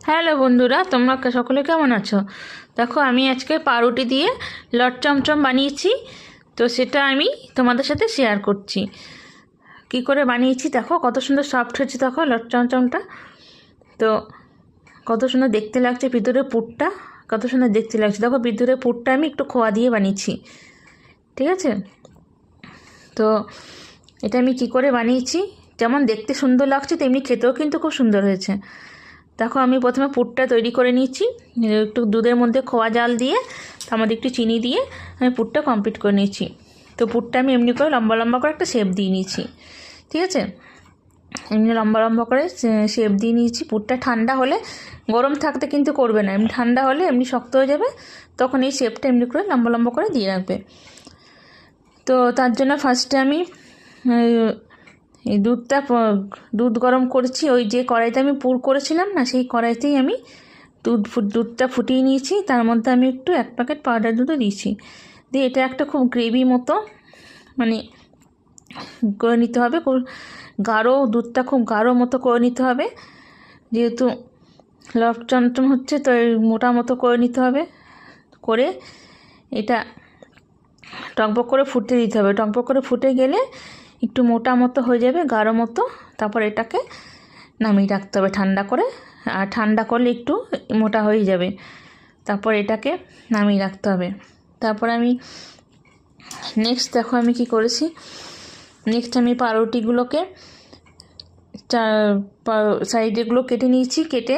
Hello বন্ধুরা, তোমরা সকলে কেমন আছো? দেখো, আমি আজকে পাউরুটি দিয়ে লট চমচম বানিয়েছি। তো সেটা আমি তোমাদের সাথে শেয়ার করছি। কি করে বানিয়েছি দেখো, কত সুন্দর সফট হয়েছে। দেখো লট চমচমটা তো কত সুন্দর দেখতে লাগছে। ভিতরে পুরটা কত সুন্দর দেখতে লাগছে। দেখো, ভিতরে পুরটা আমি একটু খোয়া দিয়ে বানিয়েছি, ঠিক আছে? তো এটা আমি কি করে বানিয়েছি, যেমন দেখতে সুন্দর লাগছে তেমনি খেতেও কিন্তু খুব সুন্দর হয়েছে। দেখো, আমি প্রথমে পুরটা তৈরি করে নিয়েছি। একটু দুধের মধ্যে খোয়া জাল দিয়ে তার মধ্যে একটু চিনি দিয়ে আমি পুরটা কমপ্লিট করে নিয়েছি। তো পুরটা আমি এমনি করে লম্বা লম্বা করে একটা শেপ দিয়ে নিয়েছি, ঠিক আছে? এমনি লম্বা লম্বা করে শেপ দিয়ে নিয়েছি। পুরটা ঠান্ডা হলে, গরম থাকতে কিন্তু করবে না, এমনি ঠান্ডা হলে এমনি শক্ত হয়ে যাবে, তখন এই শেপটা এমনি করে লম্বা লম্বা করে দিয়ে রাখবে। তো তার জন্য ফার্স্টে আমি এই দুধ গরম করেছি। ওই যে কড়াইতে আমি পুর করেছিলাম না, সেই কড়াইতেই আমি দুধটা ফুটিয়ে নিয়েছি। তার মধ্যে আমি একটু 1 প্যাকেট পাউডার দুধও দিয়েছি। দিয়ে এটা একটা খুব গ্রেভি মতো মানে করে নিতে হবে। গাঢ় দুধটা খুব গাঢ় মতো করে নিতে হবে, যেহেতু লট চমচম হচ্ছে তো মোটা মতো করে নিতে হবে। করে এটা টকবক করে ফুটতে দিতে হবে। টকবক করে ফুটে গেলে একটু মোটা মতো হয়ে যাবে, গাঢ় মতো। তারপর এটাকে নামিয়ে রাখতে হবে ঠান্ডা করে। আর ঠান্ডা করলে একটু মোটা হয়ে যাবে। তারপর এটাকে নামিয়ে রাখতে হবে। তারপর আমি নেক্সট দেখো আমি কি করেছি। নেক্সট আমি পাউরুটিগুলোকে সাইডেগুলো কেটে নিয়েছি। কেটে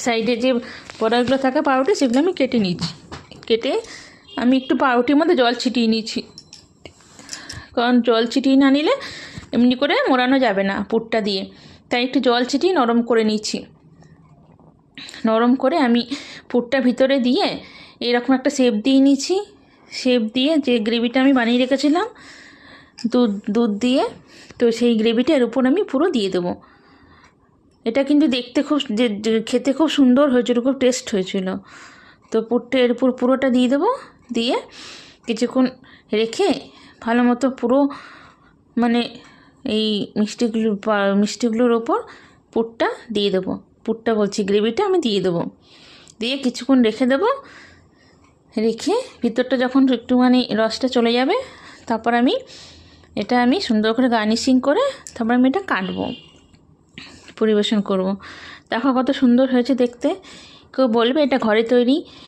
সাইডে যে বড়াগুলো থাকে পাউরুটি, সেগুলো আমি কেটে নিয়েছি। কেটে আমি একটু পাউরুটির মধ্যে জল ছিটিয়ে নিয়েছি, কারণ জল ছিটিয়ে না নিলে এমনি করে মোড়ানো যাবে না পুরটা দিয়ে। তাই একটু জল ছিটিয়ে নরম করে নিয়েছি। নরম করে আমি পুরটা ভিতরে দিয়ে এরকম একটা শেপ দিয়ে নিয়েছি। শেপ দিয়ে যে গ্রেভিটা আমি বানিয়ে রেখেছিলাম দুধ দিয়ে, তো সেই গ্রেভিটা এর উপর আমি পুরো দিয়ে দেবো। এটা কিন্তু দেখতে খুব খেতে খুব সুন্দর হয়েছিল, খুব টেস্ট হয়েছিল। তো পুরটা এর উপর পুরোটা দিয়ে দেবো। দিয়ে কিছুক্ষণ ভালো মতো পুরো মানে এই মিষ্টিগুলোর ওপর পুরটা দিয়ে দেবো। পুরটা বলছি, গ্রেভিটা আমি দিয়ে দেবো। দিয়ে কিছুক্ষণ রেখে দেবো। রেখে ভিতরটা যখন একটুখানি রসটা চলে যাবে, তারপর আমি সুন্দর করে গার্নিশিং করে তারপর আমি এটা কাটবো, পরিবেশন করব। দেখো কত সুন্দর হয়েছে দেখতে। কেউ বলবে এটা ঘরে তৈরি।